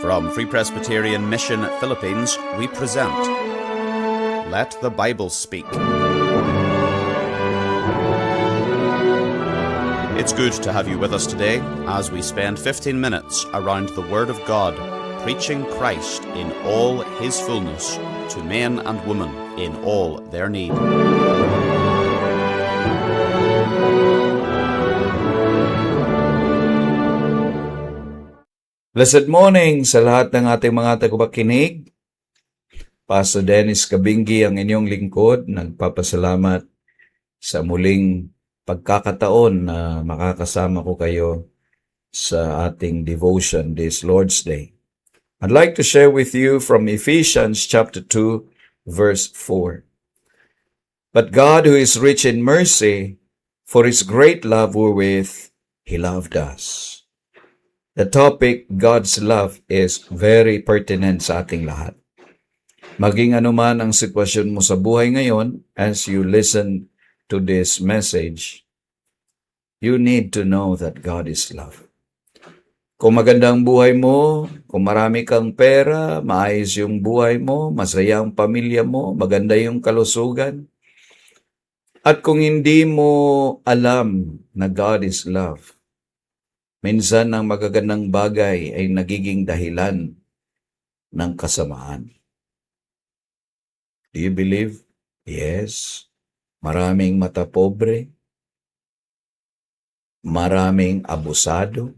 From Free Presbyterian Mission Philippines, we present Let the Bible Speak. It's good to have you with us today as we spend 15 minutes around the Word of God, preaching Christ in all His fullness to men and women in all their need. Blessed morning sa lahat ng ating mga tagapakinig. Pastor Dennis Kabingi ang inyong lingkod. Nagpapasalamat sa muling pagkakataon na makakasama ko kayo sa ating devotion this Lord's Day. I'd like to share with you from Ephesians chapter 2, verse 4. But God, who is rich in mercy, for His great love wherewith He loved us. The topic, God's love, is very pertinent sa ating lahat. Maging anuman ang sitwasyon mo sa buhay ngayon, as you listen to this message, you need to know that God is love. Kung maganda ang buhay mo, kung marami kang pera, maayos yung buhay mo, masaya ang pamilya mo, maganda yung kalusugan, at kung hindi mo alam na God is love, minsan ang magagandang bagay ay nagiging dahilan ng kasamaan. Do you believe? Yes. Maraming mata pobre, maraming abusado,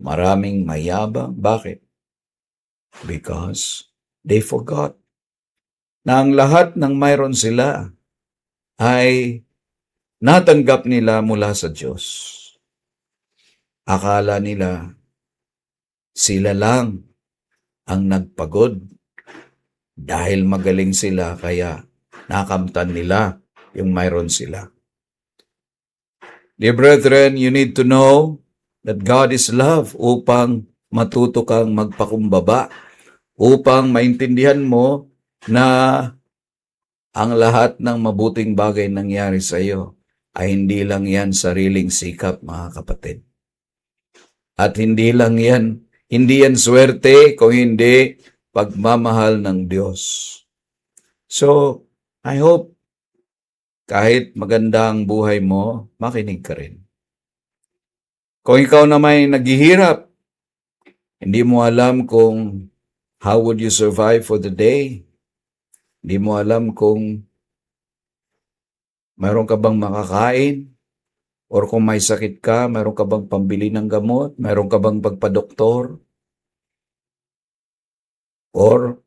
maraming mayabang. Bakit? Because they forgot na ang lahat ng mayroon sila ay natanggap nila mula sa Diyos. Akala nila sila lang ang nagpagod dahil magaling sila kaya nakamtan nila yung mayroon sila. Dear brethren, you need to know that God is love upang matuto kang magpakumbaba, upang maintindihan mo na ang lahat ng mabuting bagay nangyari sa iyo ay hindi lang yan sariling sikap, mga kapatid. At hindi yan swerte, kung hindi pagmamahal ng Diyos. So, I hope kahit maganda ang buhay mo, makinig ka rin. Kung ikaw na may naghihirap, hindi mo alam kung how would you survive for the day. Hindi mo alam kung mayroon ka bang makakain, or kung may sakit ka, mayroon ka bang pambili ng gamot? Mayroon ka bang pagpadoktor? Or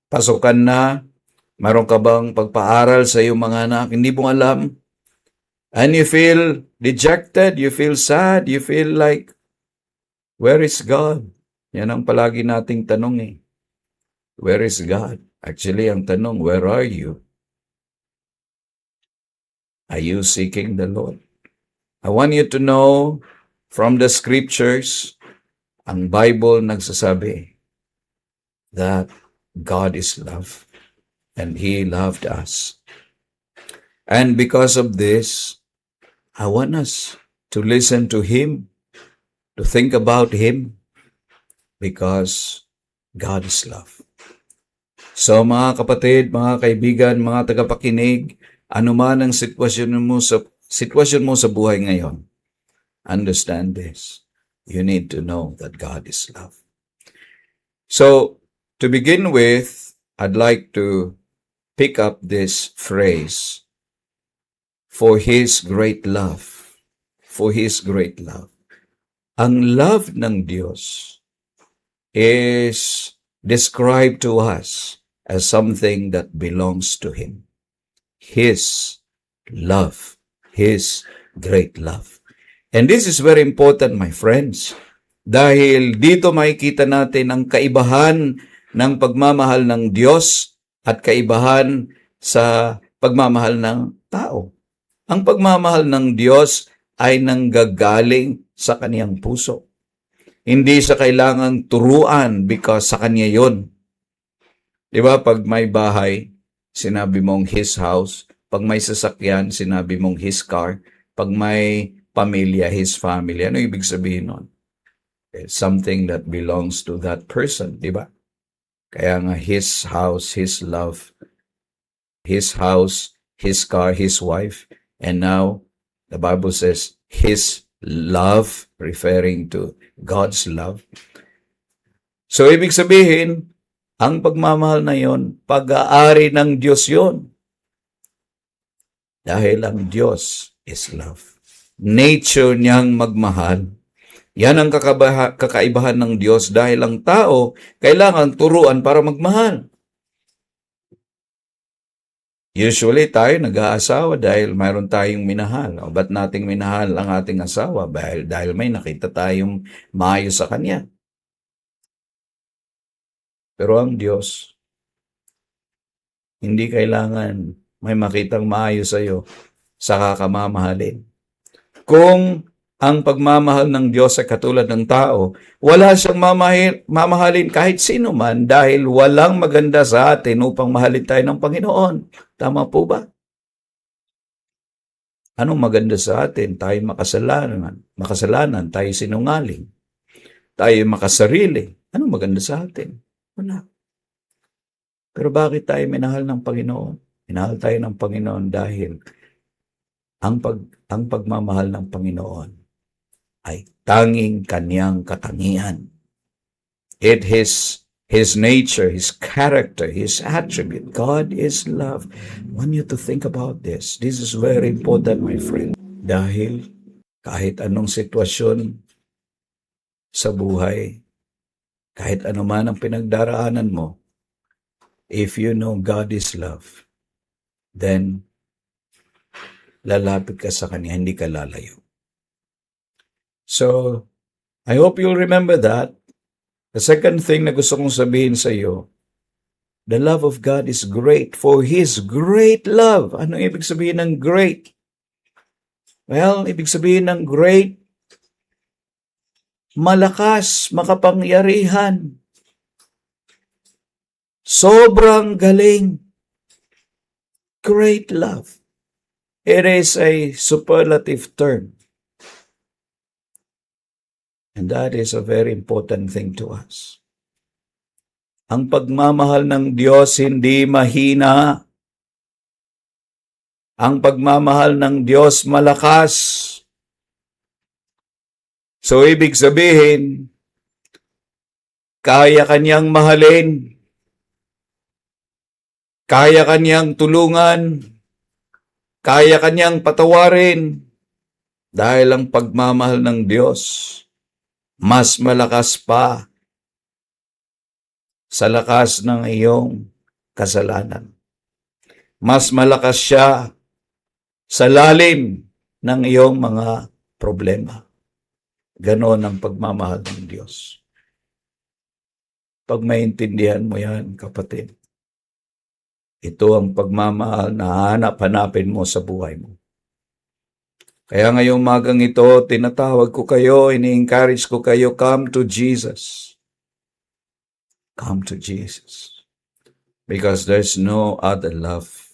pasukan na, mayroon ka bang pagpaaral sa iyong mga anak? Hindi mo alam. And you feel dejected, you feel sad, you feel like, where is God? Yan ang palagi nating tanong eh. Where is God? Actually, ang tanong, where are you? Are you seeking the Lord? I want you to know from the scriptures, ang Bible nagsasabi that God is love and He loved us. And because of this, I want us to listen to Him, to think about Him, because God is love. So mga kapatid, mga kaibigan, mga tagapakinig, anuman ang sitwasyon mo sa buhay ngayon, understand this. You need to know that God is love. So, to begin with, I'd like to pick up this phrase, for His great love. For His great love. Ang love ng Diyos is described to us as something that belongs to Him. His love. His great love. And this is very important, my friends, dahil dito makikita natin ang kaibahan ng pagmamahal ng Diyos at kaibahan sa pagmamahal ng tao. Ang pagmamahal ng Diyos ay nanggagaling sa kaniyang puso. Hindi sa kailangang turuan because sa kanya yon. Di ba, pag may bahay, sinabi mong His house. Pag may sasakyan, sinabi mong His car. Pag may pamilya, His family. Ano ibig sabihin nun? It's something that belongs to that person, di ba? Kaya nga his house, his love, his house, his car, his wife, and now the Bible says his love, referring to God's love. So ibig sabihin, ang pagmamahal na yon, pag-aari ng Diyos yon. Dahil ang Diyos is love. Nature niyang magmahal. Yan ang kakaibahan ng Diyos dahil ang tao kailangan turuan para magmahal. Usually tayo nag-aasawa dahil mayroon tayong minahal. O ba't nating minahal ang ating asawa? Dahil may nakita tayong maayos sa kanya. Pero ang Diyos, hindi kailangan may makitang maayos sa iyo saka ka mamahalin. Kung ang pagmamahal ng Diyos ay katulad ng tao, wala siyang mamahalin kahit sino man dahil walang maganda sa atin upang mahalin tayo ng Panginoon. Tama po ba? Anong maganda sa atin? Tayo makasalanan, tayo sinungaling, tayo makasarili. Anong maganda sa atin? Wala. Pero bakit tayo minahal ng Panginoon? Minahal tayo ng Panginoon dahil ang pagmamahal ng Panginoon ay tanging kanyang katangian. It is his nature, his character, his attribute. God is love. I want you to think about this. This is very important, my friend. Dahil kahit anong sitwasyon sa buhay, kahit ano man ang pinagdaraanan mo, if you know God is love, then lalapit ka sa Kanya, hindi ka lalayo. So, I hope you'll remember that. The second thing na gusto kong sabihin sa iyo, the love of God is great for His great love. Ano ibig sabihin ng great? Well, ibig sabihin ng great, malakas, makapangyarihan, sobrang galing. Great love. It is a superlative term. And that is a very important thing to us. Ang pagmamahal ng Diyos hindi mahina. Ang pagmamahal ng Diyos malakas. So, ibig sabihin, kaya kanyang mahalin, kaya kanyang tulungan, kaya kanyang patawarin, dahil ang pagmamahal ng Diyos mas malakas pa sa lakas ng iyong kasalanan. Mas malakas siya sa lalim ng iyong mga problema. Ganon ang pagmamahal ng Diyos. Pag maintindihan mo yan, kapatid, ito ang pagmamahal na hanap-hanapin mo sa buhay mo. Kaya ngayong umagang ito, tinatawag ko kayo, ini-encourage ko kayo, come to Jesus. Come to Jesus. Because there's no other love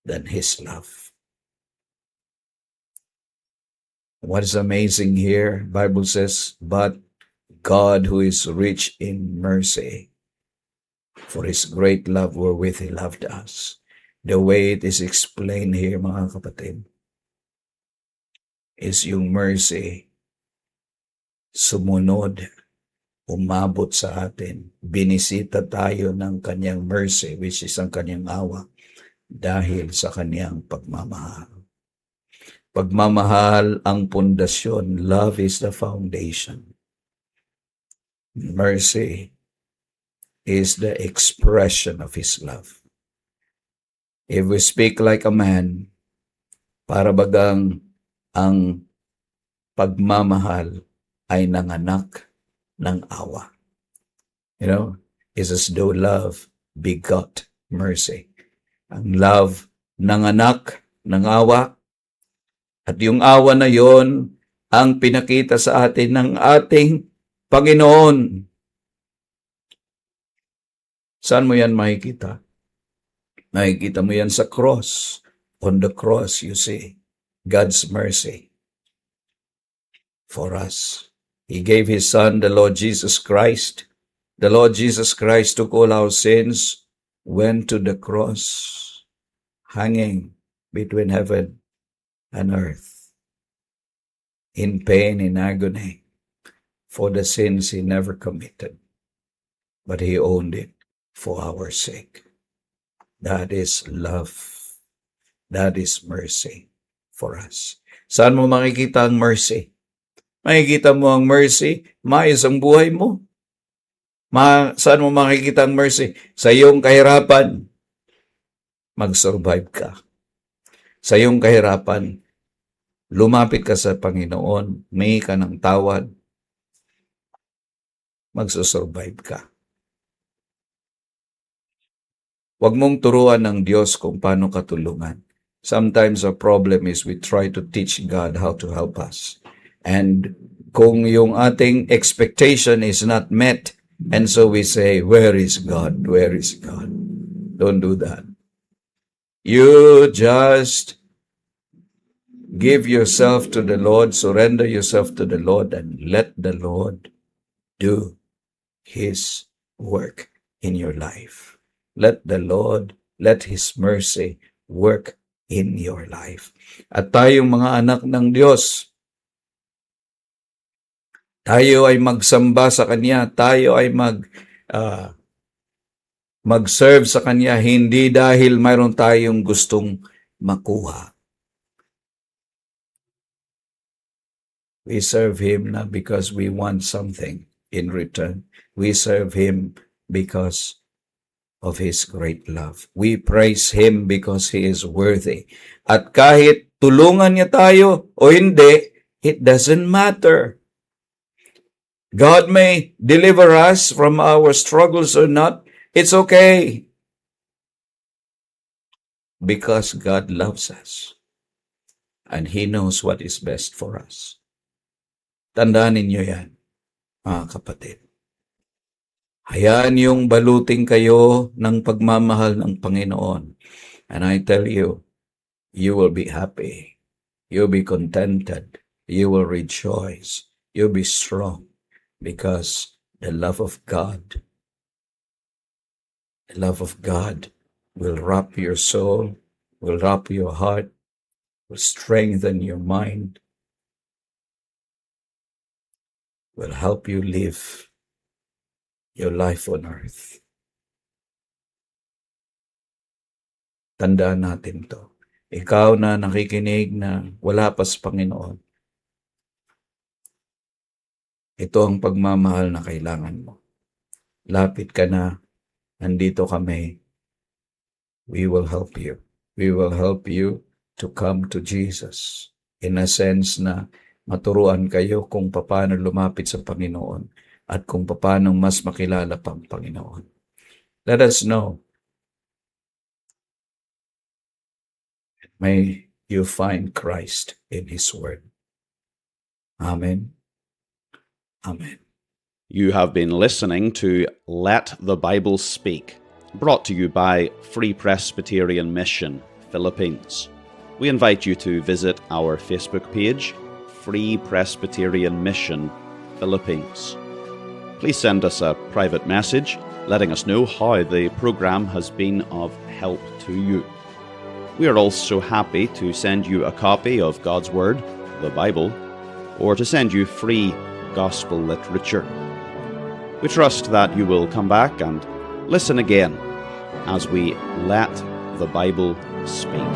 than His love. What is amazing here, Bible says, but God who is rich in mercy, for His great love wherewith He loved us. The way it is explained here, mga kapatid, is yung mercy sumunod, umabot sa atin. Binisita tayo ng kanyang mercy, which is ang kanyang awa, dahil sa kanyang pagmamahal. Pagmamahal ang pundasyon. Love is the foundation. Mercy is the expression of His love. If we speak like a man, para bagang ang pagmamahal ay nanganak ng awa. You know, it's as though love begot mercy. Ang love nanganak ng awa, at yung awa na yon ang pinakita sa atin ng ating Panginoon. Saan mo yan makikita? Makikita mo yan sa cross. On the cross, you see God's mercy for us. He gave His Son, the Lord Jesus Christ. The Lord Jesus Christ took all our sins, went to the cross, hanging between heaven and earth, in pain, in agony, for the sins He never committed. But He owned it for our sake. That is love. That is mercy for us. Saan mo makikita ang mercy? Makikita mo ang mercy, maayos ang buhay mo. Saan mo makikita ang mercy? Sa iyong kahirapan, mag-survive ka. Sa iyong kahirapan, lumapit ka sa Panginoon, may ka ng tawad, magsusurvive ka. Huwag mong turuan ng Diyos kung paano ka tulungan. Sometimes our problem is we try to teach God how to help us. And kung yung ating expectation is not met, and so we say, where is God? Where is God? Don't do that. You just give yourself to the Lord, surrender yourself to the Lord, and let the Lord do His work in your life. Let the Lord, let His mercy work in your life. At tayong mga anak ng Diyos, tayo ay magsamba sa Kanya, tayo ay mag-serve sa Kanya, hindi dahil mayroon tayong gustong makuha. We serve Him not because we want something in return. We serve Him because of His great love. We praise Him because He is worthy. At kahit tulungan niya tayo o hindi, it doesn't matter. God may deliver us from our struggles or not. It's okay. Because God loves us. And He knows what is best for us. Tandaan ninyo yan, mga kapatid. Hayaan yung baluting kayo ng pagmamahal ng Panginoon. And I tell you, you will be happy. You'll be contented. You will rejoice. You'll be strong. Because the love of God will wrap your soul, will wrap your heart, will strengthen your mind, will help you live your life on earth. Tandaan natin to. Ikaw na nakikinig na wala pa sa Panginoon, ito ang pagmamahal na kailangan mo. Lapit ka na, nandito kami. We will help you. We will help you to come to Jesus. In a sense na maturuan kayo kung paano lumapit sa Panginoon at kung paano mas makilala pang Panginoon. Let us know. May you find Christ in His Word. Amen. Amen. You have been listening to Let the Bible Speak, brought to you by Free Presbyterian Mission, Philippines. We invite you to visit our Facebook page, Free Presbyterian Mission, Philippines. Please send us a private message letting us know how the program has been of help to you. We are also happy to send you a copy of God's Word, the Bible, or to send you free gospel literature. We trust that you will come back and listen again as we let the Bible speak.